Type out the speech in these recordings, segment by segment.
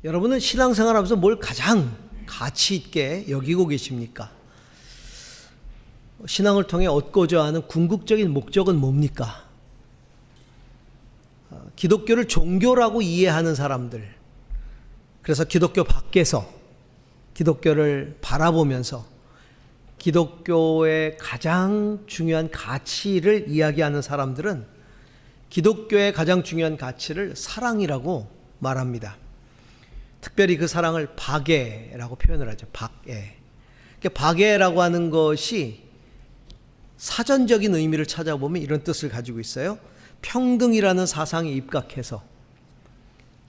여러분은 신앙생활하면서 뭘 가장 가치 있게 여기고 계십니까? 신앙을 통해 얻고자 하는 궁극적인 목적은 뭡니까? 기독교를 종교라고 이해하는 사람들, 그래서 기독교 밖에서 기독교를 바라보면서 기독교의 가장 중요한 가치를 이야기하는 사람들은 기독교의 가장 중요한 가치를 사랑이라고 말합니다. 특별히 그 사랑을 박애라고 표현을 하죠. 박애. 박애라고 하는 것이 사전적인 의미를 찾아보면 이런 뜻을 가지고 있어요. 평등이라는 사상에 입각해서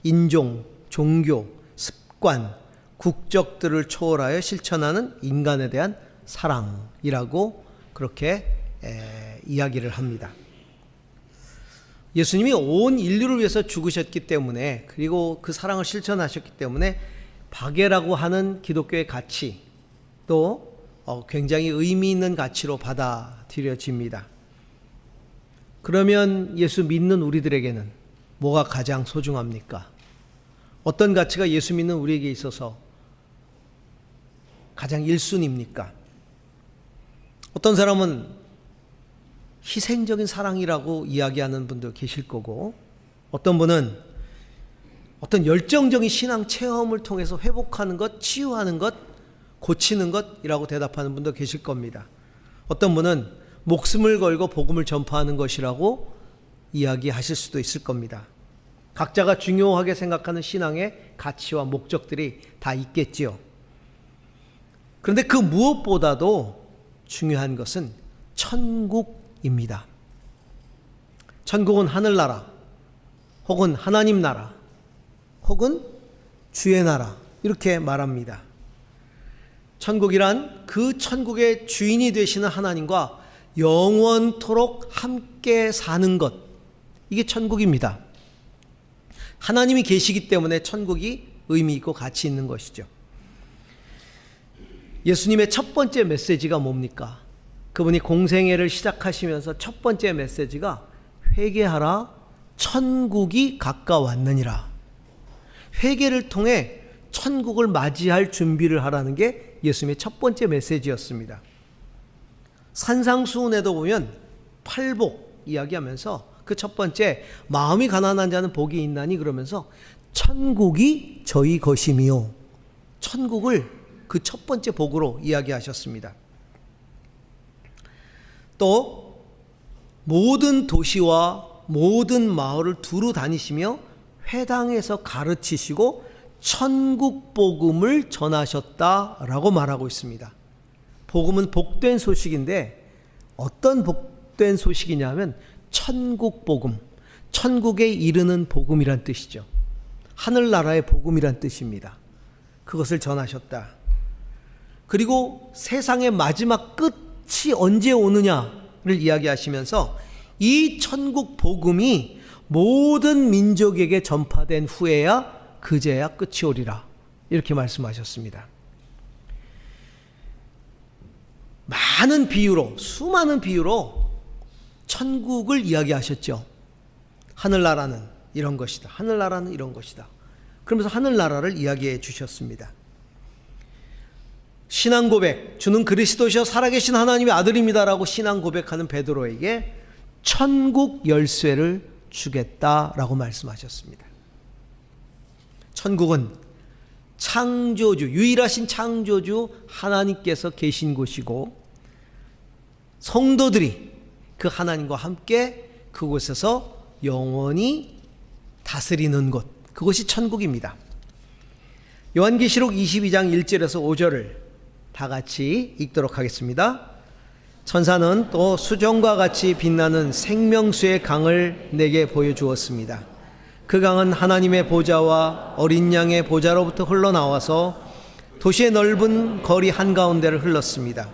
인종, 종교, 습관, 국적들을 초월하여 실천하는 인간에 대한 사랑이라고 그렇게 이야기를 합니다. 예수님이 온 인류를 위해서 죽으셨기 때문에, 그리고 그 사랑을 실천하셨기 때문에 박애라고 하는 기독교의 가치 또 굉장히 의미 있는 가치로 받아들여집니다. 그러면 예수 믿는 우리들에게는 뭐가 가장 소중합니까? 어떤 가치가 예수 믿는 우리에게 있어서 가장 1순위입니까? 어떤 사람은 희생적인 사랑이라고 이야기하는 분도 계실 거고, 어떤 분은 어떤 열정적인 신앙 체험을 통해서 회복하는 것, 치유하는 것, 고치는 것이라고 대답하는 분도 계실 겁니다. 어떤 분은 목숨을 걸고 복음을 전파하는 것이라고 이야기하실 수도 있을 겁니다. 각자가 중요하게 생각하는 신앙의 가치와 목적들이 다 있겠지요. 그런데 그 무엇보다도 중요한 것은 천국입니다. 천국은 하늘나라, 혹은 하나님 나라, 혹은 주의 나라, 이렇게 말합니다. 천국이란 그 천국의 주인이 되시는 하나님과 영원토록 함께 사는 것, 이게 천국입니다. 하나님이 계시기 때문에 천국이 의미 있고 가치 있는 것이죠. 예수님의 첫 번째 메시지가 뭡니까? 그분이 공생애를 시작하시면서 첫 번째 메시지가 회개하라, 천국이 가까웠느니라. 회개를 통해 천국을 맞이할 준비를 하라는 게 예수님의 첫 번째 메시지였습니다. 산상수훈에도 보면 팔복 이야기하면서 그 첫 번째, 마음이 가난한 자는 복이 있나니, 그러면서 천국이 저희 것이미요, 천국을 그 첫 번째 복으로 이야기하셨습니다. 또 모든 도시와 모든 마을을 두루 다니시며 회당에서 가르치시고 천국 복음을 전하셨다라고 말하고 있습니다. 복음은 복된 소식인데 어떤 복된 소식이냐면 천국 복음, 천국에 이르는 복음이란 뜻이죠. 하늘나라의 복음이란 뜻입니다. 그것을 전하셨다. 그리고 세상의 마지막 끝이 언제 오느냐를 이야기하시면서 이 천국 복음이 모든 민족에게 전파된 후에야 그제야 끝이 오리라, 이렇게 말씀하셨습니다. 많은 비유로, 수많은 비유로 천국을 이야기하셨죠. 하늘나라는 이런 것이다, 하늘나라는 이런 것이다. 그러면서 하늘나라를 이야기해 주셨습니다. 신앙 고백, 주는 그리스도시여 살아계신 하나님의 아들입니다라고 신앙 고백하는 베드로에게 천국 열쇠를 주겠다라고 말씀하셨습니다. 천국은 창조주, 유일하신 창조주 하나님께서 계신 곳이고, 성도들이 그 하나님과 함께 그곳에서 영원히 다스리는 곳, 그것이 천국입니다. 요한계시록 22장 1절에서 5절을 다 같이 읽도록 하겠습니다. 천사는 또 수정과 같이 빛나는 생명수의 강을 내게 보여주었습니다. 그 강은 하나님의 보좌와 어린 양의 보좌로부터 흘러나와서 도시의 넓은 거리 한가운데를 흘렀습니다.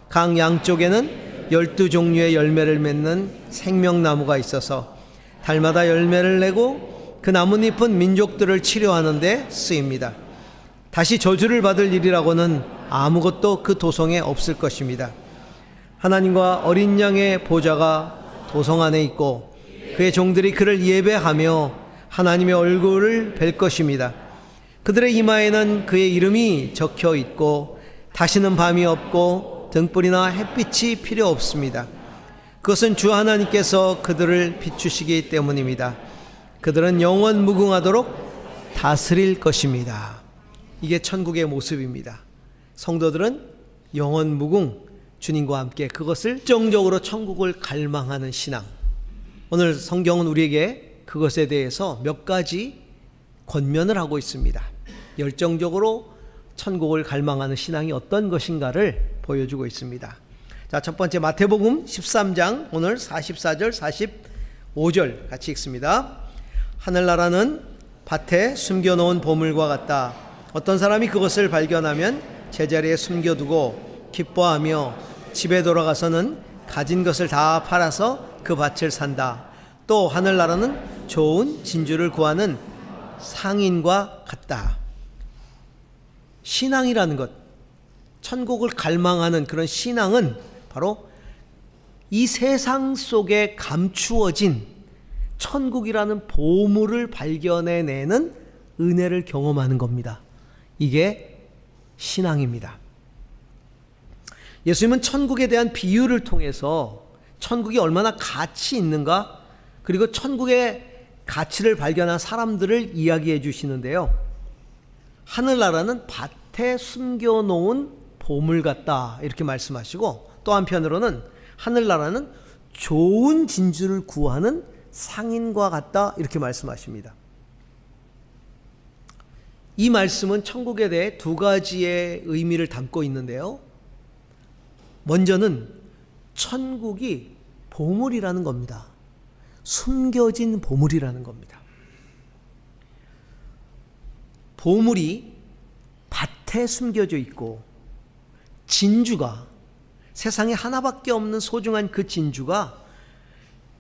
강 양쪽에는 12종류의 열매를 맺는 생명나무가 있어서 달마다 열매를 내고 그 나뭇잎은 민족들을 치료하는 데 쓰입니다. 다시 저주를 받을 일이라고는 아무것도 그 도성에 없을 것입니다. 하나님과 어린 양의 보좌가 도성 안에 있고 그의 종들이 그를 예배하며 하나님의 얼굴을 뵐 것입니다. 그들의 이마에는 그의 이름이 적혀 있고 다시는 밤이 없고 등불이나 햇빛이 필요 없습니다. 그것은 주 하나님께서 그들을 비추시기 때문입니다. 그들은 영원 무궁하도록 다스릴 것입니다. 이게 천국의 모습입니다. 성도들은 영원 무궁, 주님과 함께 그것을 정적으로 천국을 갈망하는 신앙. 오늘 성경은 우리에게 그것에 대해서 몇 가지 권면을 하고 있습니다. 열정적으로 천국을 갈망하는 신앙이 어떤 것인가를 보여주고 있습니다. 자, 첫 번째 마태복음 13장 오늘 44절 45절 같이 읽습니다. 하늘나라는 밭에 숨겨놓은 보물과 같다. 어떤 사람이 그것을 발견하면 제자리에 숨겨두고 기뻐하며 집에 돌아가서는 가진 것을 다 팔아서 그 밭을 산다. 또 하늘나라는 좋은 진주를 구하는 상인과 같다. 신앙이라는 것, 천국을 갈망하는 그런 신앙은 바로 이 세상 속에 감추어진 천국이라는 보물을 발견해내는 은혜를 경험하는 겁니다. 이게 신앙입니다. 예수님은 천국에 대한 비유를 통해서 천국이 얼마나 가치 있는가, 그리고 천국의 가치를 발견한 사람들을 이야기해 주시는데요. 하늘나라는 밭에 숨겨놓은 보물 같다 이렇게 말씀하시고, 또 한편으로는 하늘나라는 좋은 진주를 구하는 상인과 같다 이렇게 말씀하십니다. 이 말씀은 천국에 대해 두 가지의 의미를 담고 있는데요. 먼저는 천국이 보물이라는 겁니다. 숨겨진 보물이라는 겁니다. 보물이 밭에 숨겨져 있고 진주가, 세상에 하나밖에 없는 소중한 그 진주가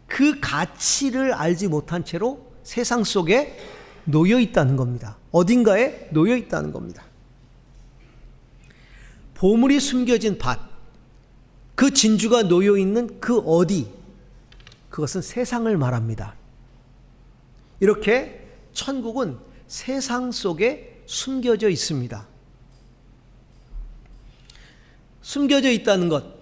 그 가치를 알지 못한 채로 세상 속에 놓여 있다는 겁니다. 어딘가에 놓여 있다는 겁니다. 보물이 숨겨진 밭, 그 진주가 놓여 있는 그 어디, 그것은 세상을 말합니다. 이렇게 천국은 세상 속에 숨겨져 있습니다. 숨겨져 있다는 것,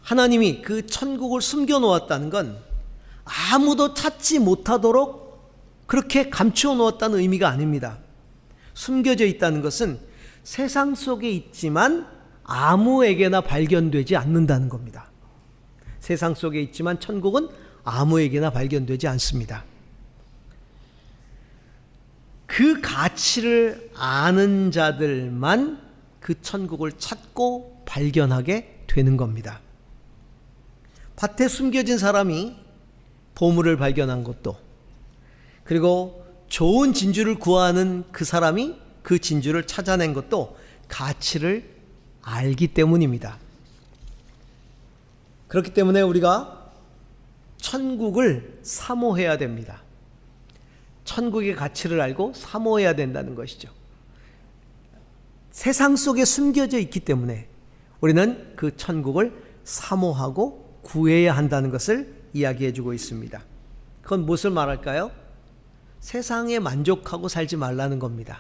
하나님이 그 천국을 숨겨 놓았다는 건 아무도 찾지 못하도록 그렇게 감추어 놓았다는 의미가 아닙니다. 숨겨져 있다는 것은 세상 속에 있지만 아무에게나 발견되지 않는다는 겁니다. 세상 속에 있지만 천국은 아무에게나 발견되지 않습니다. 그 가치를 아는 자들만 그 천국을 찾고 발견하게 되는 겁니다. 밭에 숨겨진 사람이 보물을 발견한 것도, 그리고 좋은 진주를 구하는 그 사람이 그 진주를 찾아낸 것도 가치를 알기 때문입니다. 그렇기 때문에 우리가 천국을 사모해야 됩니다. 천국의 가치를 알고 사모해야 된다는 것이죠. 세상 속에 숨겨져 있기 때문에 우리는 그 천국을 사모하고 구해야 한다는 것을 이야기해 주고 있습니다. 그건 무엇을 말할까요? 세상에 만족하고 살지 말라는 겁니다.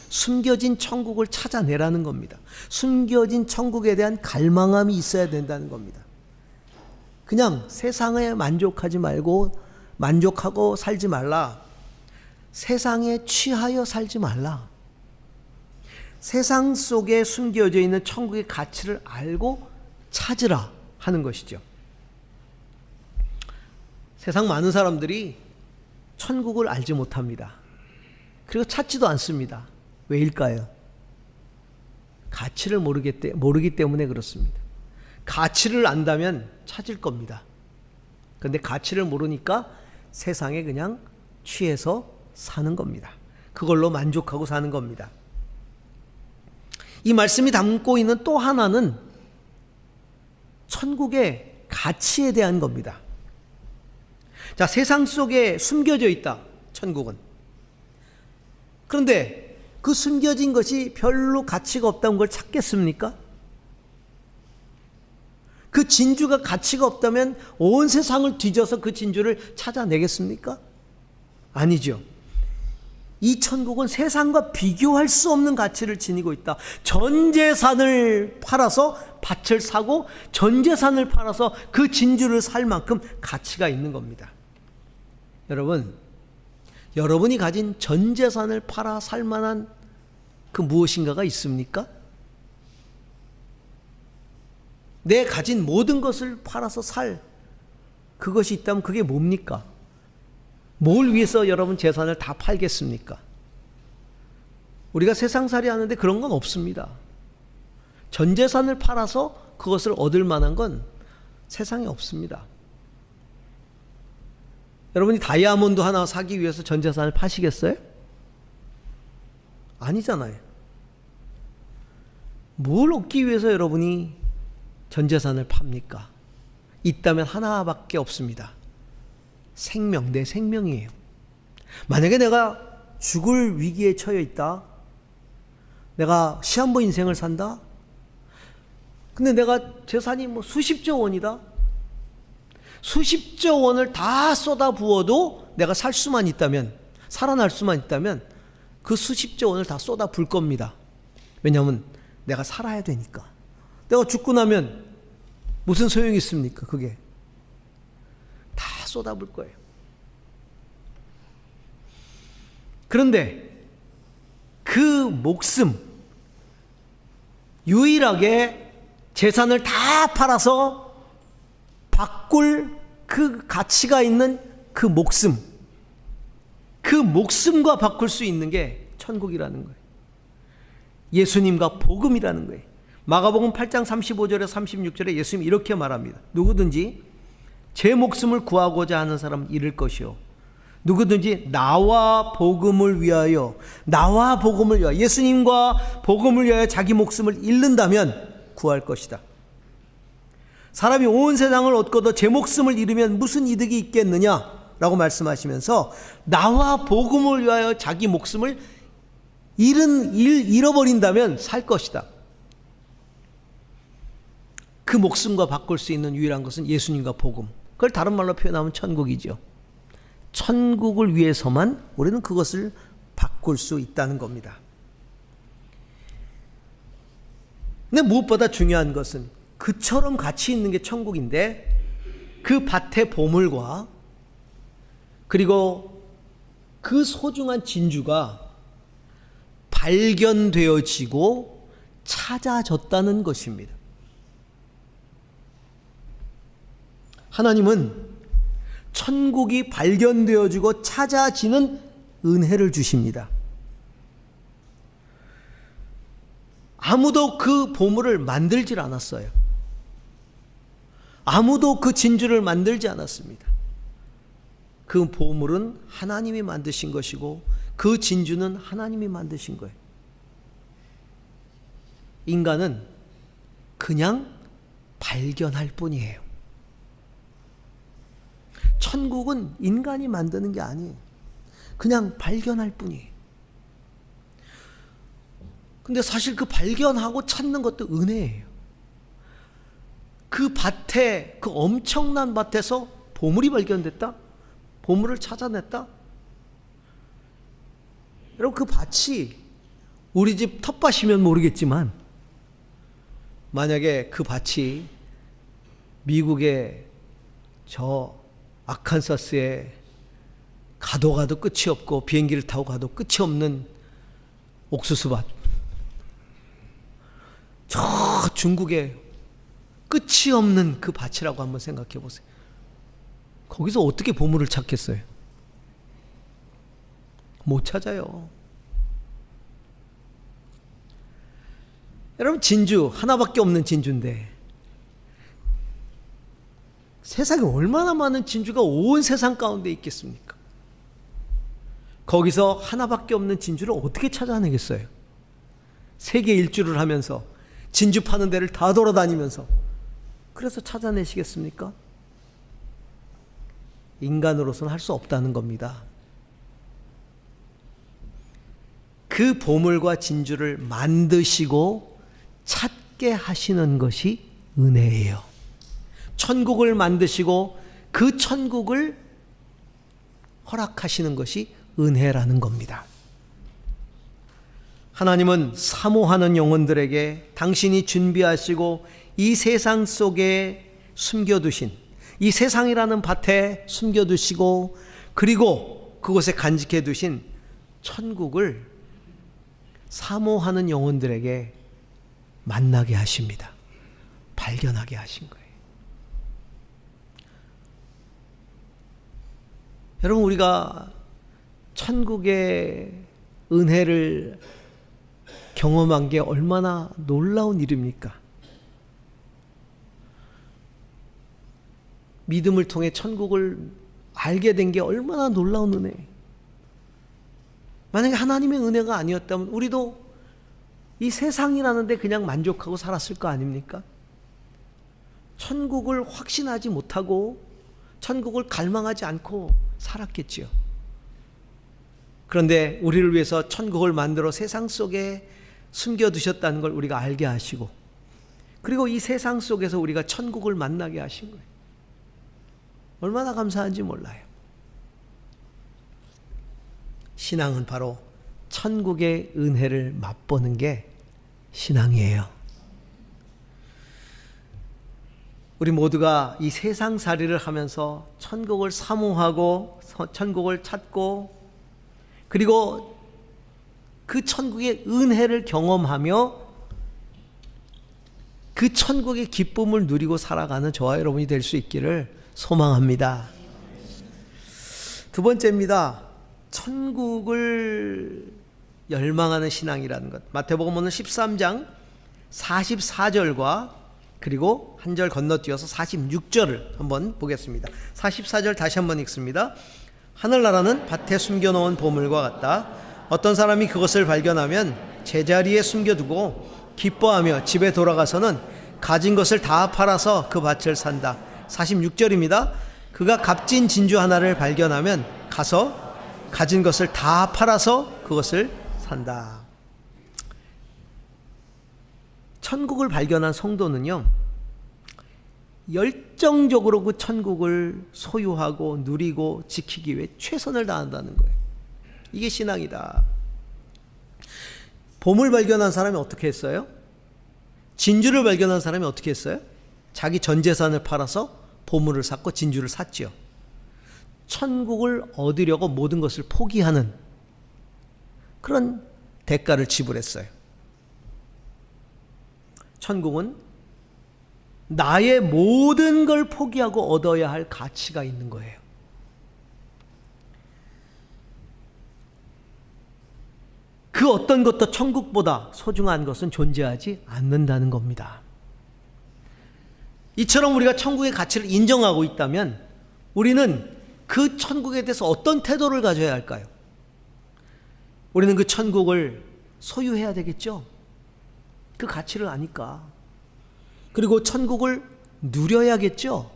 숨겨진 천국을 찾아내라는 겁니다. 숨겨진 천국에 대한 갈망함이 있어야 된다는 겁니다. 그냥 세상에 만족하지 말고 만족하고 살지 말라. 세상에 취하여 살지 말라. 세상 속에 숨겨져 있는 천국의 가치를 알고 찾으라 하는 것이죠. 세상 많은 사람들이 천국을 알지 못합니다. 그리고 찾지도 않습니다. 왜일까요? 가치를 모르기 때문에 그렇습니다. 가치를 안다면 찾을 겁니다. 그런데 가치를 모르니까 세상에 그냥 취해서 사는 겁니다. 그걸로 만족하고 사는 겁니다. 이 말씀이 담고 있는 또 하나는 천국의 가치에 대한 겁니다. 자, 세상 속에 숨겨져 있다, 천국은. 그런데 그 숨겨진 것이 별로 가치가 없다는 걸 찾겠습니까? 그 진주가 가치가 없다면 온 세상을 뒤져서 그 진주를 찾아내겠습니까? 아니죠. 이 천국은 세상과 비교할 수 없는 가치를 지니고 있다. 전 재산을 팔아서 밭을 사고 전 재산을 팔아서 그 진주를 살 만큼 가치가 있는 겁니다. 여러분, 여러분이 가진 전 재산을 팔아 살 만한 그 무엇인가가 있습니까? 내 가진 모든 것을 팔아서 살 그것이 있다면 그게 뭡니까? 뭘 위해서 여러분 재산을 다 팔겠습니까? 우리가 세상살이 하는데 그런 건 없습니다. 전 재산을 팔아서 그것을 얻을 만한 건 세상에 없습니다. 여러분이 다이아몬드 하나 사기 위해서 전 재산을 파시겠어요? 아니잖아요. 뭘 얻기 위해서 여러분이 전 재산을 팝니까? 있다면 하나밖에 없습니다. 생명, 내 생명이에요. 만약에 내가 죽을 위기에 처해 있다. 내가 시한부 인생을 산다. 근데 내가 재산이 뭐 수십조 원이다. 수십조 원을 다 쏟아 부어도 내가 살 수만 있다면, 살아날 수만 있다면 그 수십조 원을 다 쏟아 부을 겁니다. 왜냐하면 내가 살아야 되니까. 내가 죽고 나면 무슨 소용이 있습니까? 그게 다 쏟아부을 거예요. 그런데 그 목숨, 유일하게 재산을 다 팔아서 바꿀 그 가치가 있는 그 목숨, 그 목숨과 바꿀 수 있는 게 천국이라는 거예요. 예수님과 복음이라는 거예요. 마가복음 8장 35절에 36절에 예수님이 이렇게 말합니다. 누구든지 제 목숨을 구하고자 하는 사람은 잃을 것이요, 누구든지 나와 복음을 위하여, 나와 복음을 위하여, 예수님과 복음을 위하여 자기 목숨을 잃는다면 구할 것이다. 사람이 온 세상을 얻고도 제 목숨을 잃으면 무슨 이득이 있겠느냐라고 말씀하시면서 나와 복음을 위하여 자기 목숨을 잃어버린다면 살 것이다. 그 목숨과 바꿀 수 있는 유일한 것은 예수님과 복음. 그걸 다른 말로 표현하면 천국이죠. 천국을 위해서만 우리는 그것을 바꿀 수 있다는 겁니다. 근데 무엇보다 중요한 것은 그처럼 가치 있는 게 천국인데 그 밭의 보물과 그리고 그 소중한 진주가 발견되어지고 찾아졌다는 것입니다. 하나님은 천국이 발견되어지고 찾아지는 은혜를 주십니다. 아무도 그 보물을 만들질 않았어요. 아무도 그 진주를 만들지 않았습니다. 그 보물은 하나님이 만드신 것이고 그 진주는 하나님이 만드신 거예요. 인간은 그냥 발견할 뿐이에요. 천국은 인간이 만드는 게 아니에요. 그냥 발견할 뿐이에요. 근데 사실 그 발견하고 찾는 것도 은혜예요. 그 밭에, 그 엄청난 밭에서 보물이 발견됐다? 보물을 찾아냈다? 여러분, 그 밭이 우리 집 텃밭이면 모르겠지만 만약에 그 밭이 미국의 저 아칸사스에 가도 끝이 없고 비행기를 타고 가도 끝이 없는 옥수수밭, 저 중국의 끝이 없는 그 밭이라고 한번 생각해 보세요. 거기서 어떻게 보물을 찾겠어요? 못 찾아요. 여러분, 진주 하나밖에 없는 진주인데 세상에 얼마나 많은 진주가 온 세상 가운데 있겠습니까? 거기서 하나밖에 없는 진주를 어떻게 찾아내겠어요? 세계 일주를 하면서 진주 파는 데를 다 돌아다니면서 그래서 찾아내시겠습니까? 인간으로서는 할 수 없다는 겁니다. 그 보물과 진주를 만드시고 찾게 하시는 것이 은혜예요. 천국을 만드시고 그 천국을 허락하시는 것이 은혜라는 겁니다. 하나님은 사모하는 영혼들에게 당신이 준비하시고 이 세상 속에 숨겨두신, 이 세상이라는 밭에 숨겨두시고 그리고 그곳에 간직해 두신 천국을 사모하는 영혼들에게 만나게 하십니다. 발견하게 하신 거예요. 여러분, 우리가 천국의 은혜를 경험한 게 얼마나 놀라운 일입니까? 믿음을 통해 천국을 알게 된 게 얼마나 놀라운 은혜. 만약에 하나님의 은혜가 아니었다면 우리도 이 세상이라는 데 그냥 만족하고 살았을 거 아닙니까? 천국을 확신하지 못하고 천국을 갈망하지 않고 살았겠지요. 그런데 우리를 위해서 천국을 만들어 세상 속에 숨겨두셨다는 걸 우리가 알게 하시고 그리고 이 세상 속에서 우리가 천국을 만나게 하신 거예요. 얼마나 감사한지 몰라요. 신앙은 바로 천국의 은혜를 맛보는 게 신앙이에요. 우리 모두가 이 세상살이를 하면서 천국을 사모하고 천국을 찾고 그리고 그 천국의 은혜를 경험하며 그 천국의 기쁨을 누리고 살아가는 저와 여러분이 될 수 있기를 소망합니다. 두 번째입니다. 천국을 열망하는 신앙이라는 것. 마태복음은 13장 44절과 그리고 한 절 건너뛰어서 46절을 한번 보겠습니다. 44절 다시 한번 읽습니다. 하늘나라는 밭에 숨겨놓은 보물과 같다. 어떤 사람이 그것을 발견하면 제자리에 숨겨두고 기뻐하며 집에 돌아가서는 가진 것을 다 팔아서 그 밭을 산다. 46절입니다. 그가 값진 진주 하나를 발견하면 가서 가진 것을 다 팔아서 그것을 산다. 천국을 발견한 성도는요, 열정적으로 그 천국을 소유하고 누리고 지키기 위해 최선을 다한다는 거예요. 이게 신앙이다. 보물 발견한 사람이 어떻게 했어요? 진주를 발견한 사람이 어떻게 했어요? 자기 전 재산을 팔아서 보물을 샀고 진주를 샀지요. 천국을 얻으려고 모든 것을 포기하는 그런 대가를 지불했어요. 천국은 나의 모든 걸 포기하고 얻어야 할 가치가 있는 거예요. 그 어떤 것도 천국보다 소중한 것은 존재하지 않는다는 겁니다. 이처럼 우리가 천국의 가치를 인정하고 있다면 우리는 그 천국에 대해서 어떤 태도를 가져야 할까요? 우리는 그 천국을 소유해야 되겠죠? 그 가치를 아니까. 그리고 천국을 누려야겠죠?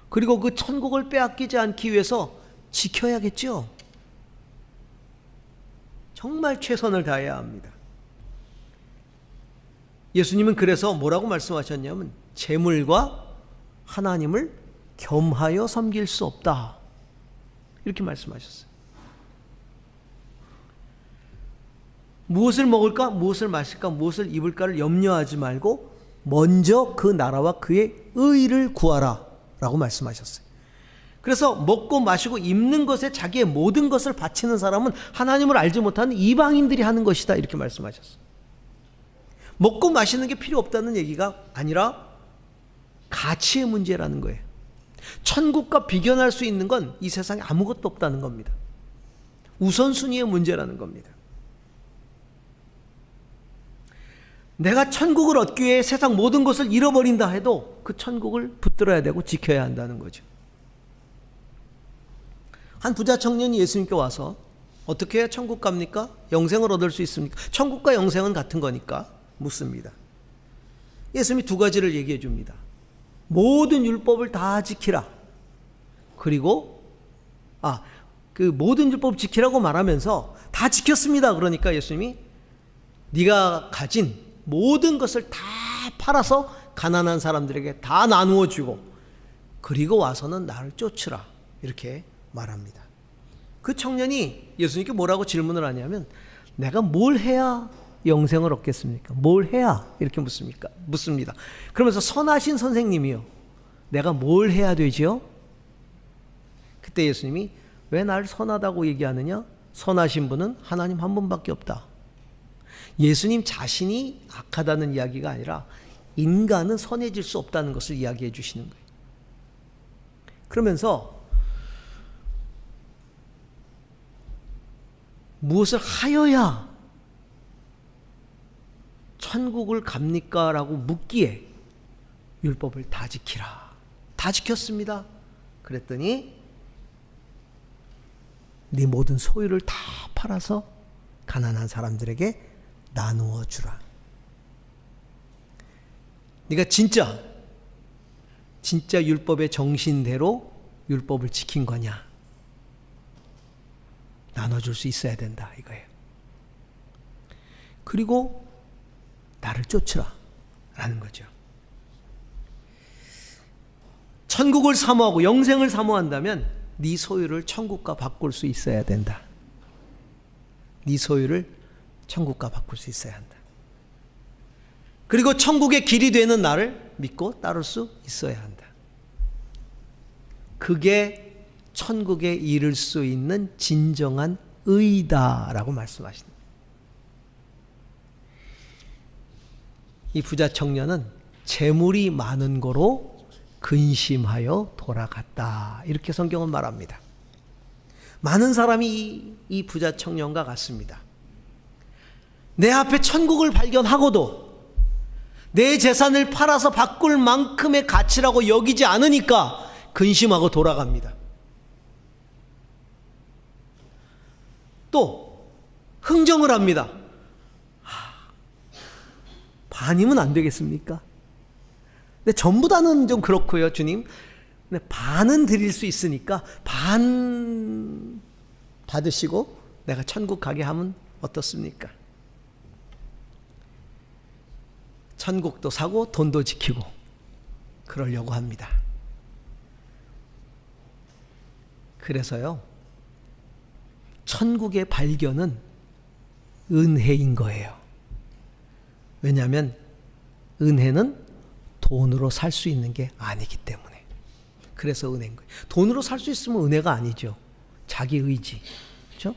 그리고 그 천국을 빼앗기지 않기 위해서 지켜야겠죠? 정말 최선을 다해야 합니다. 예수님은 그래서 뭐라고 말씀하셨냐면 재물과 하나님을 겸하여 섬길 수 없다. 이렇게 말씀하셨어요. 무엇을 먹을까, 무엇을 마실까, 무엇을 입을까를 염려하지 말고 먼저 그 나라와 그의 의를 구하라 라고 말씀하셨어요. 그래서 먹고 마시고 입는 것에 자기의 모든 것을 바치는 사람은 하나님을 알지 못하는 이방인들이 하는 것이다 이렇게 말씀하셨어요. 먹고 마시는 게 필요 없다는 얘기가 아니라 가치의 문제라는 거예요. 천국과 비견할 수 있는 건 이 세상에 아무것도 없다는 겁니다. 우선순위의 문제라는 겁니다. 내가 천국을 얻기 위해 세상 모든 것을 잃어버린다 해도 그 천국을 붙들어야 되고 지켜야 한다는 거죠. 한 부자 청년이 예수님께 와서 어떻게 해야 천국 갑니까? 영생을 얻을 수 있습니까? 천국과 영생은 같은 거니까 묻습니다. 예수님이 두 가지를 얘기해 줍니다. 모든 율법을 다 지키라. 그리고 그 모든 율법 지키라고 말하면서 다 지켰습니다. 그러니까 예수님이 네가 가진 모든 것을 다 팔아서 가난한 사람들에게 다 나누어 주고 그리고 와서는 나를 쫓으라. 이렇게 말합니다. 그 청년이 예수님께 뭐라고 질문을 하냐면 내가 뭘 해야 영생을 얻겠습니까? 뭘 해야? 이렇게 묻습니다. 그러면서 선하신 선생님이요, 내가 뭘 해야 되지요? 그때 예수님이 왜 나를 선하다고 얘기하느냐? 선하신 분은 하나님 한 분밖에 없다. 예수님 자신이 악하다는 이야기가 아니라 인간은 선해질 수 없다는 것을 이야기해 주시는 거예요. 그러면서 무엇을 하여야 천국을 갑니까? 라고 묻기에 율법을 다 지키라. 다 지켰습니다. 그랬더니 네 모든 소유를 다 팔아서 가난한 사람들에게 나누어 주라. 네가 진짜 율법의 정신대로 율법을 지킨 거냐? 나눠줄 수 있어야 된다 이거예요. 그리고 나를 쫓으라 라는 거죠. 천국을 사모하고 영생을 사모한다면 네 소유를 천국과 바꿀 수 있어야 된다. 네 소유를 천국과 바꿀 수 있어야 한다. 그리고 천국의 길이 되는 나를 믿고 따를 수 있어야 한다. 그게 천국에 이를 수 있는 진정한 의다라고 말씀하십니다. 이 부자 청년은 재물이 많은 거로 근심하여 돌아갔다. 이렇게 성경은 말합니다. 많은 사람이 이 부자 청년과 같습니다. 내 앞에 천국을 발견하고도 내 재산을 팔아서 바꿀 만큼의 가치라고 여기지 않으니까 근심하고 돌아갑니다. 또 흥정을 합니다. 반이면 안 되겠습니까? 근데 전부 다는 좀 그렇고요, 주님. 근데 반은 드릴 수 있으니까 반 받으시고 내가 천국 가게 하면 어떻습니까? 천국도 사고 돈도 지키고 그러려고 합니다. 그래서요, 천국의 발견은 은혜인 거예요. 왜냐하면 은혜는 돈으로 살 수 있는 게 아니기 때문에. 그래서 은혜인 거예요. 돈으로 살 수 있으면 은혜가 아니죠. 자기 의지. 그렇죠?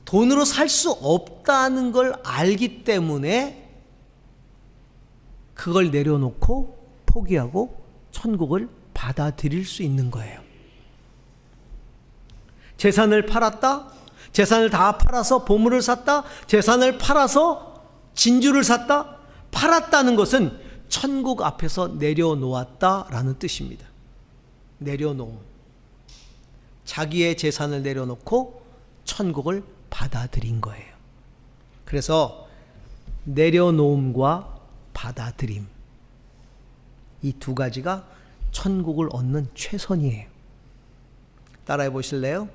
돈으로 살 수 없다는 걸 알기 때문에 그걸 내려놓고 포기하고 천국을 받아들일 수 있는 거예요. 재산을 팔았다? 재산을 다 팔아서 보물을 샀다? 재산을 팔아서 진주를 샀다? 팔았다는 것은 천국 앞에서 내려놓았다라는 뜻입니다. 내려놓음. 자기의 재산을 내려놓고 천국을 받아들인 거예요. 그래서 내려놓음과 받아들임, 이 두 가지가 천국을 얻는 최선이에요. 따라해 보실래요?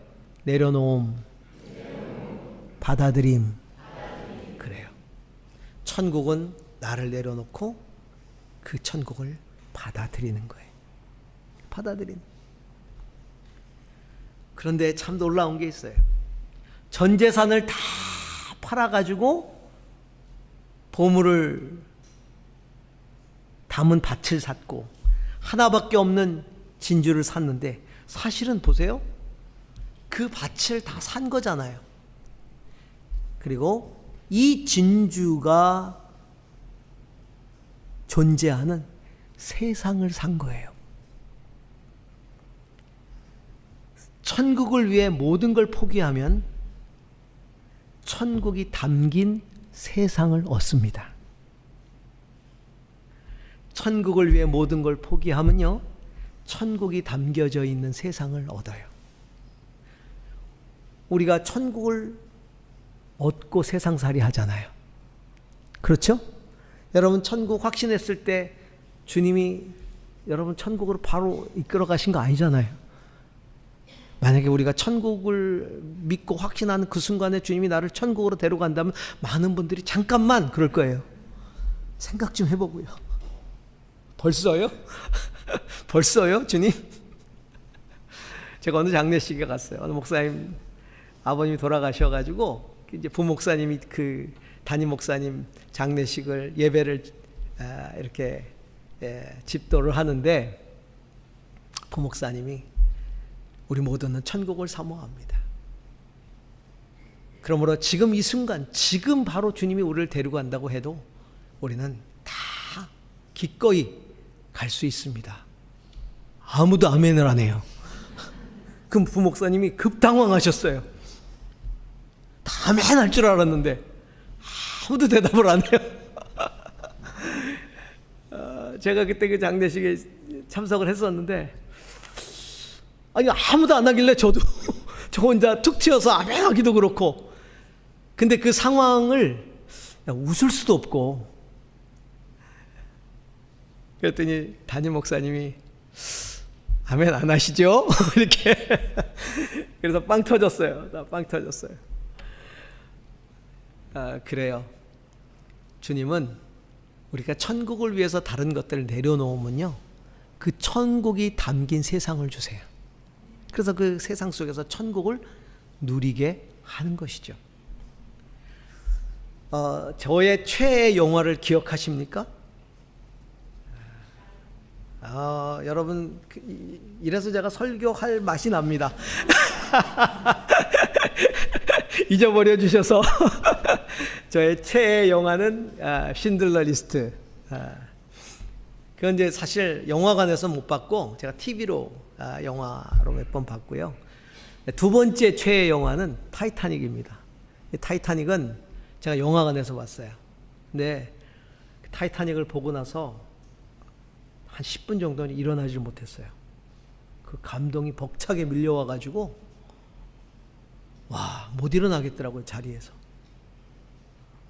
내려놓음, 받아들임. 그래요. 천국은 나를 내려놓고 그 천국을 받아들이는 거예요. 받아들이는. 그런데 참 놀라운 게 있어요. 전 재산을 다 팔아가지고 보물을 담은 밭을 샀고 하나밖에 없는 진주를 샀는데, 사실은 보세요, 그 밭을 다 산 거잖아요. 그리고 이 진주가 존재하는 세상을 산 거예요. 천국을 위해 모든 걸 포기하면 천국이 담긴 세상을 얻습니다. 천국을 위해 모든 걸 포기하면요, 천국이 담겨져 있는 세상을 얻어요. 우리가 천국을 얻고 세상살이 하잖아요. 그렇죠? 여러분 천국 확신했을 때 주님이 여러분 천국으로 바로 이끌어 가신 거 아니잖아요. 만약에 우리가 천국을 믿고 확신하는 그 순간에 주님이 나를 천국으로 데려간다면 많은 분들이 잠깐만 그럴 거예요. 생각 좀 해보고요. 벌써요? 벌써요, 주님? 제가 어느 장례식에 갔어요. 어느 목사님 아버님이 돌아가셔가지고 이제 부목사님이 그 담임 목사님 장례식을 예배를 이렇게 집도를 하는데 부목사님이 우리 모두는 천국을 사모합니다. 그러므로 지금 이 순간, 지금 바로 주님이 우리를 데리고 간다고 해도 우리는 다 기꺼이 갈 수 있습니다. 아무도 아멘을 안 해요. 그럼 부목사님이 급당황하셨어요. 다 아멘 할 줄 알았는데 아무도 대답을 안 해요. 제가 그때 그 장례식에 참석을 했었는데 아니 아무도 안 하길래 저도 저 혼자 툭 튀어서 아멘 하기도 그렇고, 근데 그 상황을 웃을 수도 없고, 그랬더니 담임 목사님이 아멘 안 하시죠? 이렇게 그래서 빵 터졌어요. 나 빵 터졌어요. 그래요. 주님은 우리가 천국을 위해서 다른 것들을 내려놓으면요, 그 천국이 담긴 세상을 주세요. 그래서 그 세상 속에서 천국을 누리게 하는 것이죠. 저의 최애 영화를 기억하십니까? 여러분, 이래서 제가 설교할 맛이 납니다. 잊어버려 주셔서 저의 최애 영화는 신들러 리스트. 그건 이제 사실 영화관에서 못 봤고 제가 TV로 영화로 몇 번 봤고요. 두 번째 최애 영화는 타이타닉입니다. 타이타닉은 제가 영화관에서 봤어요. 근데 타이타닉을 보고 나서 한 10분 정도는 일어나질 못했어요. 그 감동이 벅차게 밀려와 가지고 못 일어나겠더라고요, 자리에서.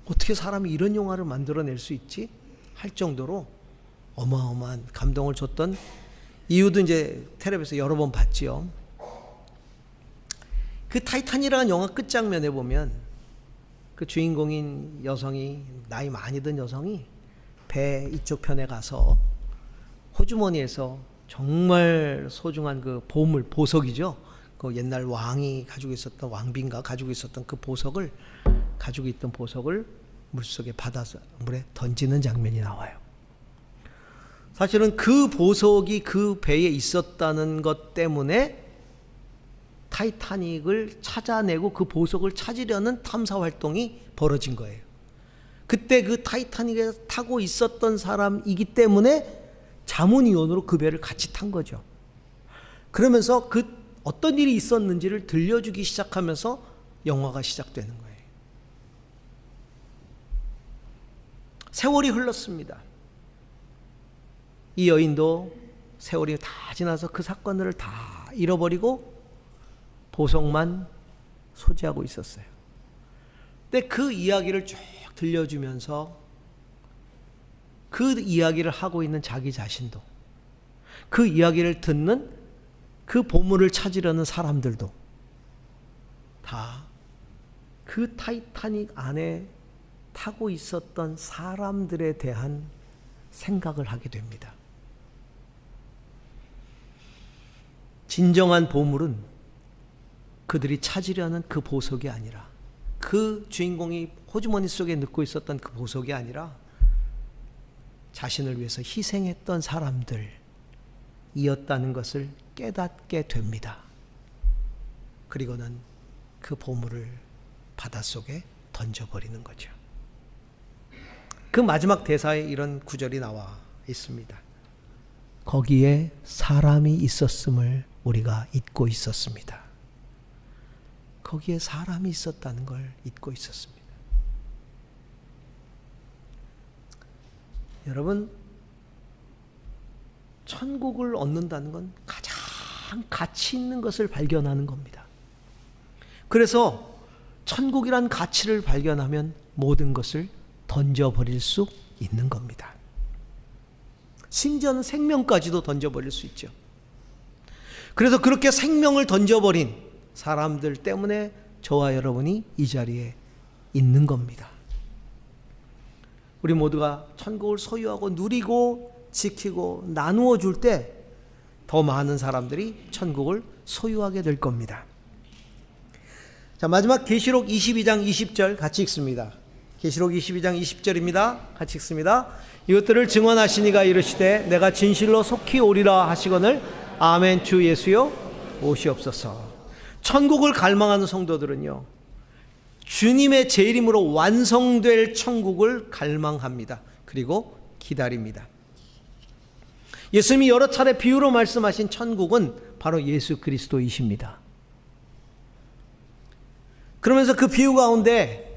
어떻게 사람이 이런 영화를 만들어낼 수 있지? 할 정도로 어마어마한 감동을 줬던 이유도 이제 텔레비에서 여러 번 봤지요. 그 타이탄이라는 영화 끝장면에 보면 그 주인공인 여성이, 나이 많이 든 여성이 배 이쪽 편에 가서 호주머니에서 정말 소중한 그 보물, 보석이죠. 그 옛날 왕이 가지고 있었던, 왕비인가 가지고 있었던 그 보석을, 가지고 있던 보석을 물속에 받아서 물에 던지는 장면이 나와요. 사실은 그 보석이 그 배에 있었다는 것 때문에 타이타닉을 찾아내고 그 보석을 찾으려는 탐사 활동이 벌어진 거예요. 그때 그 타이타닉에 타고 있었던 사람이기 때문에 자문위원으로 그 배를 같이 탄 거죠. 그러면서 그 어떤 일이 있었는지를 들려주기 시작하면서 영화가 시작되는 거예요. 세월이 흘렀습니다. 이 여인도 세월이 다 지나서 그 사건들을 다 잃어버리고 보석만 소지하고 있었어요. 근데 그 이야기를 쭉 들려주면서 그 이야기를 하고 있는 자기 자신도, 그 이야기를 듣는 그 보물을 찾으려는 사람들도 다 그 타이타닉 안에 타고 있었던 사람들에 대한 생각을 하게 됩니다. 진정한 보물은 그들이 찾으려는 그 보석이 아니라, 그 주인공이 호주머니 속에 넣고 있었던 그 보석이 아니라 자신을 위해서 희생했던 사람들이었다는 것을 깨닫게 됩니다. 그리고는 그 보물을 바닷속에 던져버리는 거죠. 그 마지막 대사에 이런 구절이 나와 있습니다. 거기에 사람이 있었음을 우리가 잊고 있었습니다. 거기에 사람이 있었다는 걸 잊고 있었습니다. 여러분, 천국을 얻는다는 건 가장 가치 있는 것을 발견하는 겁니다. 그래서 천국이란 가치를 발견하면 모든 것을 던져버릴 수 있는 겁니다. 심지어는 생명까지도 던져버릴 수 있죠. 그래서 그렇게 생명을 던져버린 사람들 때문에 저와 여러분이 이 자리에 있는 겁니다. 우리 모두가 천국을 소유하고 누리고 지키고 나누어 줄 때 더 많은 사람들이 천국을 소유하게 될 겁니다. 자, 마지막 계시록 22장 20절 같이 읽습니다. 계시록 22장 20절입니다. 같이 읽습니다. 이것들을 증언하시니가 이르시되 내가 진실로 속히 오리라 하시거늘 아멘. 주 예수여 오시옵소서. 천국을 갈망하는 성도들은요, 주님의 재림으로 완성될 천국을 갈망합니다. 그리고 기다립니다. 예수님이 여러 차례 비유로 말씀하신 천국은 바로 예수 그리스도이십니다. 그러면서 그 비유 가운데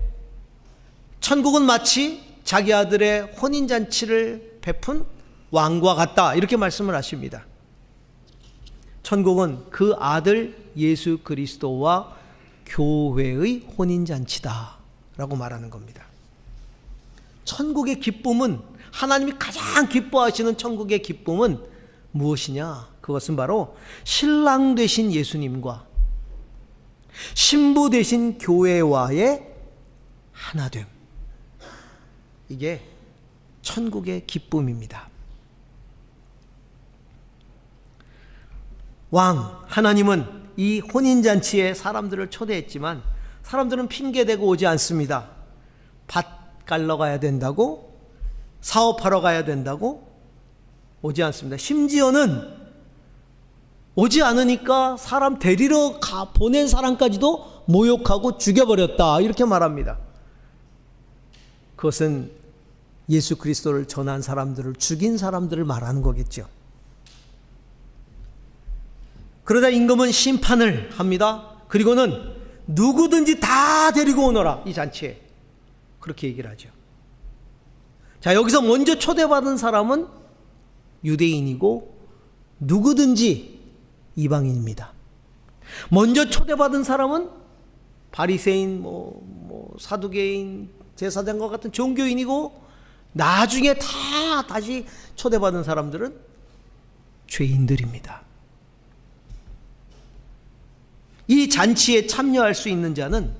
천국은 마치 자기 아들의 혼인잔치를 베푼 왕과 같다, 이렇게 말씀을 하십니다. 천국은 그 아들 예수 그리스도와 교회의 혼인잔치다 라고 말하는 겁니다. 천국의 기쁨은, 하나님이 가장 기뻐하시는 천국의 기쁨은 무엇이냐? 그것은 바로 신랑 되신 예수님과 신부 되신 교회와의 하나됨. 이게 천국의 기쁨입니다. 왕 하나님은 이 혼인잔치에 사람들을 초대했지만 사람들은 핑계대고 오지 않습니다. 밭 갈러 가야 된다고, 사업하러 가야 된다고 오지 않습니다. 심지어는 오지 않으니까 사람 데리러 보낸 사람까지도 모욕하고 죽여버렸다, 이렇게 말합니다. 그것은 예수 그리스도를 전한 사람들을 죽인 사람들을 말하는 거겠죠. 그러다 임금은 심판을 합니다. 그리고는 누구든지 다 데리고 오너라, 이 잔치에. 그렇게 얘기를 하죠. 자, 여기서 먼저 초대받은 사람은 유대인이고 누구든지 이방인입니다. 먼저 초대받은 사람은 바리새인, 사두개인, 제사장과 같은 종교인이고, 나중에 다시 초대받은 사람들은 죄인들입니다. 이 잔치에 참여할 수 있는 자는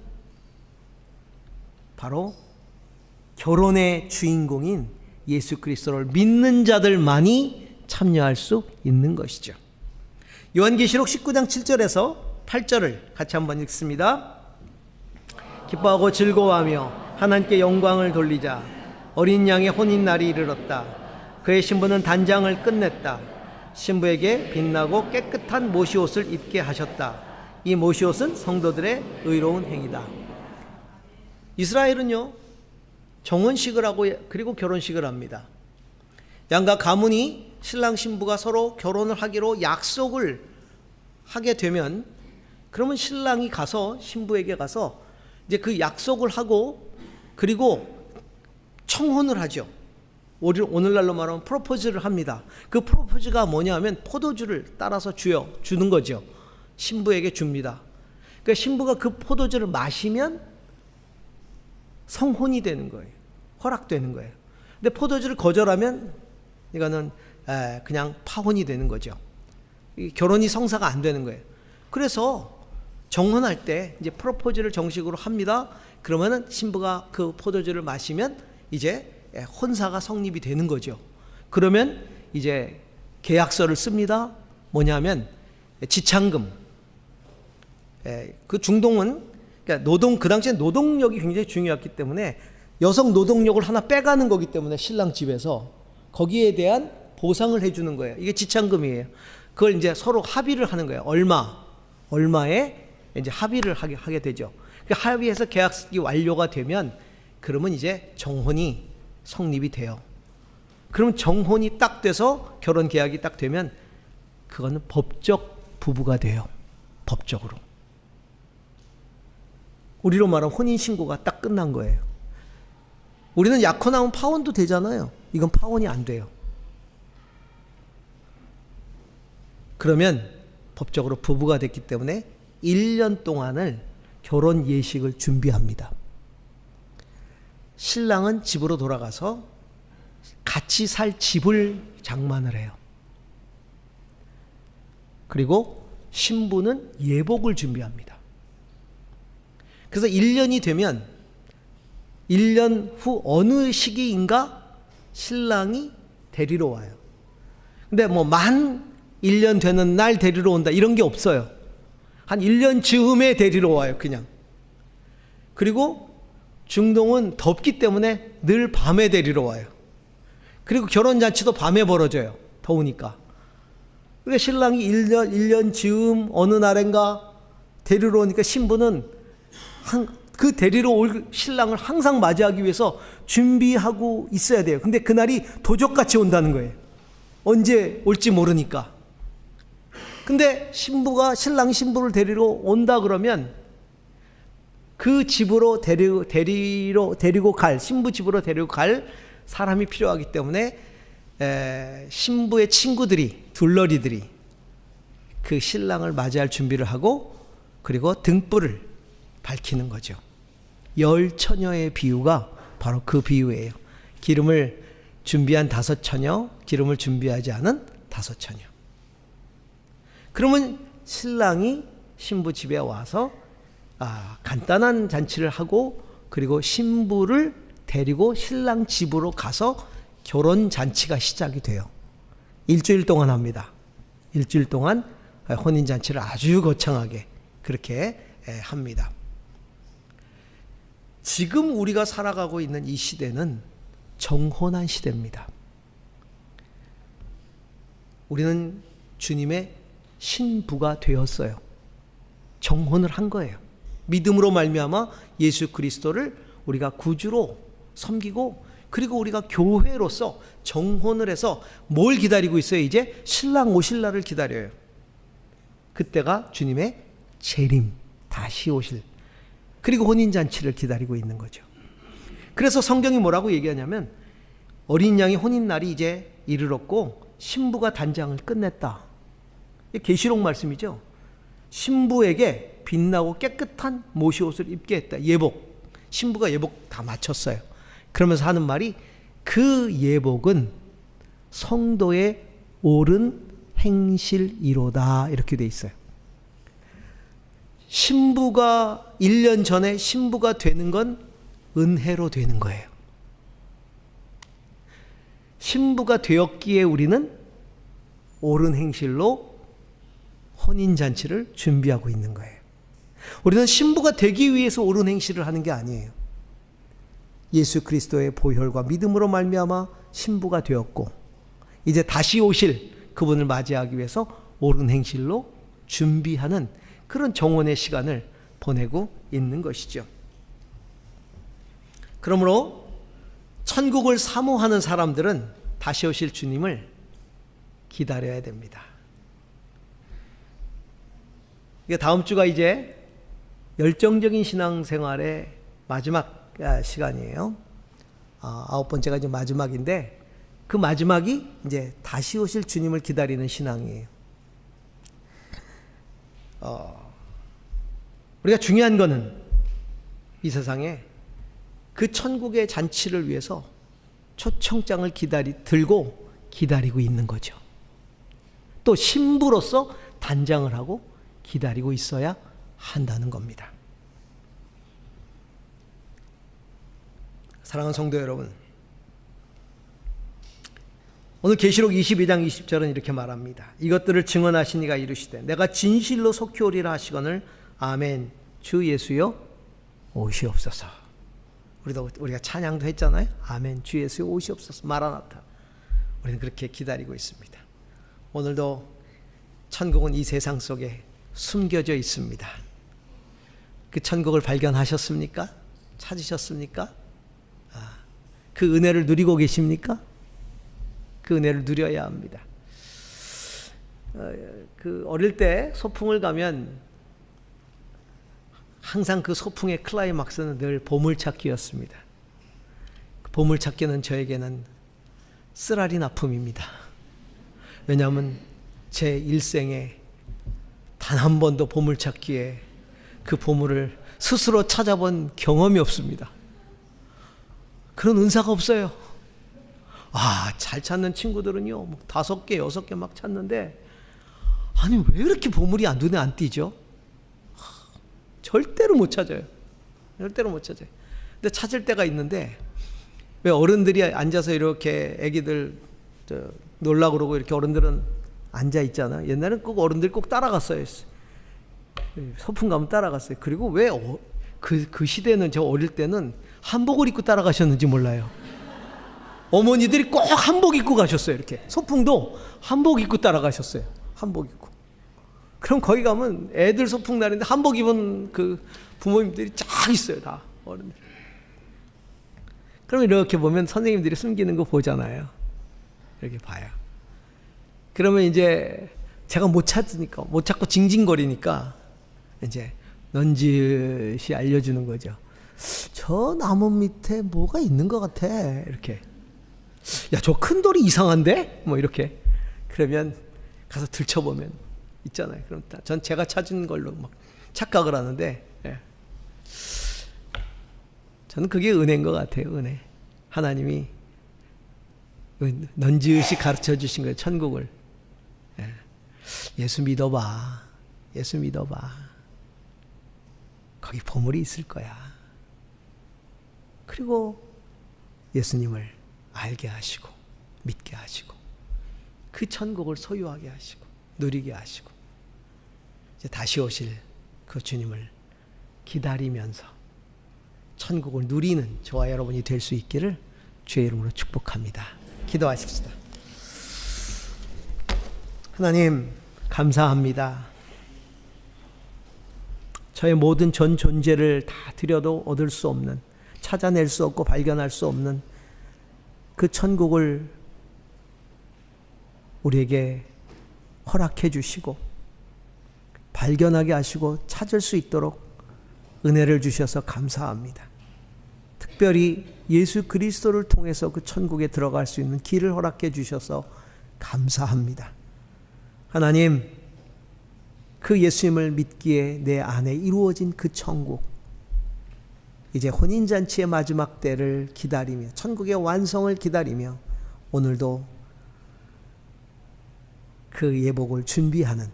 바로 결혼의 주인공인 예수 그리스도를 믿는 자들만이 참여할 수 있는 것이죠. 요한계시록 19장 7절에서 8절을 같이 한번 읽습니다. 기뻐하고 즐거워하며 하나님께 영광을 돌리자. 어린 양의 혼인날이 이르렀다. 그의 신부는 단장을 끝냈다. 신부에게 빛나고 깨끗한 모시옷을 입게 하셨다. 이 모시옷은 성도들의 의로운 행위다. 이스라엘은요, 정혼식을 하고 그리고 결혼식을 합니다. 양가 가문이, 신랑 신부가 서로 결혼을 하기로 약속을 하게 되면, 그러면 신랑이 가서 신부에게 가서 이제 그 약속을 하고 그리고 청혼을 하죠. 오늘날로 말하면 프로포즈를 합니다. 그 프로포즈가 뭐냐면 포도주를 따라서 주는 거죠. 신부에게 줍니다. 그러니까 신부가 그 포도주를 마시면 성혼이 되는 거예요. 허락되는 거예요. 근데 포도주를 거절하면 이거는 그냥 파혼이 되는 거죠. 결혼이 성사가 안 되는 거예요. 그래서 정혼할 때 이제 프로포즈를 정식으로 합니다. 그러면은 신부가 그 포도주를 마시면 이제 혼사가 성립이 되는 거죠. 그러면 이제 계약서를 씁니다. 뭐냐면 지창금. 그 중동은, 그러니까 그 당시에 노동력이 굉장히 중요했기 때문에 여성 노동력을 하나 빼가는 거기 때문에 신랑 집에서 거기에 대한 보상을 해주는 거예요. 이게 지창금이에요. 그걸 이제 서로 합의를 하는 거예요. 얼마에 이제 합의를 하게 되죠. 그 합의해서 계약이 완료가 되면 그러면 이제 정혼이 성립이 돼요. 그러면 정혼이 딱 돼서 결혼 계약이 딱 되면 그거는 법적 부부가 돼요. 법적으로. 우리로 말하면 혼인신고가 딱 끝난 거예요. 우리는 약혼하면 파혼도 되잖아요. 이건 파혼이 안 돼요. 그러면 법적으로 부부가 됐기 때문에 1년 동안을 결혼 예식을 준비합니다. 신랑은 집으로 돌아가서 같이 살 집을 장만을 해요. 그리고 신부는 예복을 준비합니다. 그래서 1년이 되면 1년 후 어느 시기인가 신랑이 데리러 와요. 근데 만 1년 되는 날 데리러 온다 이런 게 없어요. 한 1년 즈음에 데리러 와요. 그냥 그리고 중동은 덥기 때문에 늘 밤에 데리러 와요. 그리고 결혼잔치도 밤에 벌어져요. 더우니까. 그러니까 신랑이 1년 즈음 어느 날인가 데리러 오니까 신부는 그 데리러 올 신랑을 항상 맞이하기 위해서 준비하고 있어야 돼요. 근데 그날이 도적같이 온다는 거예요. 언제 올지 모르니까. 근데 신랑이 신부를 데리러 온다 그러면 그 집으로 데리고 갈, 신부 집으로 데리고 갈 사람이 필요하기 때문에 신부의 친구들이, 둘러리들이 그 신랑을 맞이할 준비를 하고 그리고 등불을 밝히는 거죠. 열 처녀의 비유가 바로 그 비유예요. 기름을 준비한 5처녀, 기름을 준비하지 않은 5처녀. 그러면 신랑이 신부 집에 와서 간단한 잔치를 하고 그리고 신부를 데리고 신랑 집으로 가서 결혼 잔치가 시작이 돼요. 일주일 동안 합니다. 일주일 동안 혼인 잔치를 아주 거창하게 그렇게 합니다. 지금 우리가 살아가고 있는 이 시대는 정혼한 시대입니다. 우리는 주님의 신부가 되었어요. 정혼을 한 거예요. 믿음으로 말미암아 예수 그리스도를 우리가 구주로 섬기고 그리고 우리가 교회로서 정혼을 해서 뭘 기다리고 있어요? 이제 신랑 오실 날을 기다려요. 그때가 주님의 재림, 다시 오실, 그리고 혼인잔치를 기다리고 있는 거죠. 그래서 성경이 뭐라고 얘기하냐면 어린 양의 혼인날이 이제 이르렀고 신부가 단장을 끝냈다. 계시록 말씀이죠. 신부에게 빛나고 깨끗한 모시옷을 입게 했다. 예복. 신부가 예복 다 마쳤어요. 그러면서 하는 말이 그 예복은 성도의 옳은 행실이로다. 이렇게 돼 있어요. 신부가 1년 전에 신부가 되는 건 은혜로 되는 거예요. 신부가 되었기에 우리는 옳은 행실로 혼인잔치를 준비하고 있는 거예요. 우리는 신부가 되기 위해서 옳은 행실을 하는 게 아니에요. 예수 그리스도의 보혈과 믿음으로 말미암아 신부가 되었고 이제 다시 오실 그분을 맞이하기 위해서 옳은 행실로 준비하는 그런 정혼의 시간을 보내고 있는 것이죠. 그러므로 천국을 사모하는 사람들은 다시 오실 주님을 기다려야 됩니다. 다음 주가 이제 열정적인 신앙생활의 마지막 시간이에요. 9번째가 이제 마지막인데 그 마지막이 이제 다시 오실 주님을 기다리는 신앙이에요. 우리가 중요한 거는 이 세상에 그 천국의 잔치를 위해서 초청장을 들고 기다리고 있는 거죠. 또 신부로서 단장을 하고 기다리고 있어야 한다는 겁니다. 사랑하는 성도 여러분, 오늘 계시록 22장 20절은 이렇게 말합니다. 이것들을 증언하신 이가 이르시되 내가 진실로 속히 오리라 하시거늘 아멘. 주 예수여 오시옵소서. 우리가 찬양도 했잖아요. 아멘. 주 예수여 오시옵소서. 마라나타. 우리는 그렇게 기다리고 있습니다. 오늘도 천국은 이 세상 속에 숨겨져 있습니다. 그 천국을 발견하셨습니까? 찾으셨습니까? 그 은혜를 누리고 계십니까? 그 은혜를 누려야 합니다. 그 어릴 때 소풍을 가면 항상 그 소풍의 클라이막스는 늘 보물찾기였습니다. 그 보물찾기는 저에게는 쓰라린 아픔입니다. 왜냐하면 제 일생에 단 한 번도 보물찾기에 그 보물을 스스로 찾아본 경험이 없습니다. 그런 은사가 없어요. 잘 찾는 친구들은요, 5개, 6개 막 찾는데, 아니, 왜 이렇게 보물이 눈에 안 띄죠? 절대로 못 찾아요. 절대로 못 찾아요. 근데 찾을 때가 있는데, 왜 어른들이 앉아서 이렇게 애기들 놀라고 그러고 이렇게 어른들은 앉아 있잖아. 옛날엔 꼭 어른들이 꼭 따라갔어요. 소풍 가면 따라갔어요. 그리고 왜 그 시대는 저 어릴 때는 한복을 입고 따라가셨는지 몰라요. 어머니들이 꼭 한복 입고 가셨어요. 이렇게 소풍도 한복 입고 따라가셨어요. 한복 입고. 그럼 거기 가면 애들 소풍 날인데 한복 입은 그 부모님들이 쫙 있어요. 다 어른들. 그럼 이렇게 보면 선생님들이 숨기는 거 보잖아요. 이렇게 봐요. 그러면 이제 제가 못 찾으니까, 못 찾고 징징거리니까 이제 넌지시 알려주는 거죠. 저 나무 밑에 뭐가 있는 것 같아. 이렇게. 야, 저 큰 돌이 이상한데? 뭐 이렇게. 그러면 가서 들춰보면 있잖아요. 그럼 전 제가 찾은 걸로 막 착각을 하는데, 예. 저는 그게 은혜인 것 같아요. 은혜. 하나님이 넌지시 가르쳐 주신 거예요. 천국을. 예. 예수 믿어봐. 예수 믿어봐. 거기 보물이 있을 거야. 그리고 예수님을 알게 하시고 믿게 하시고 그 천국을 소유하게 하시고 누리게 하시고 이제 다시 오실 그 주님을 기다리면서 천국을 누리는 저와 여러분이 될 수 있기를 주의 이름으로 축복합니다. 기도하십시다. 하나님 감사합니다. 저의 모든 전 존재를 다 드려도 얻을 수 없는, 찾아낼 수 없고 발견할 수 없는 그 천국을 우리에게 허락해 주시고 발견하게 하시고 찾을 수 있도록 은혜를 주셔서 감사합니다. 특별히 예수 그리스도를 통해서 그 천국에 들어갈 수 있는 길을 허락해 주셔서 감사합니다. 하나님, 그 예수님을 믿기에 내 안에 이루어진 그 천국, 이제 혼인잔치의 마지막 때를 기다리며 천국의 완성을 기다리며 오늘도 그 예복을 준비하는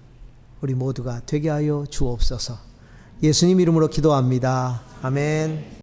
우리 모두가 되게 하여 주옵소서. 예수님 이름으로 기도합니다. 아멘.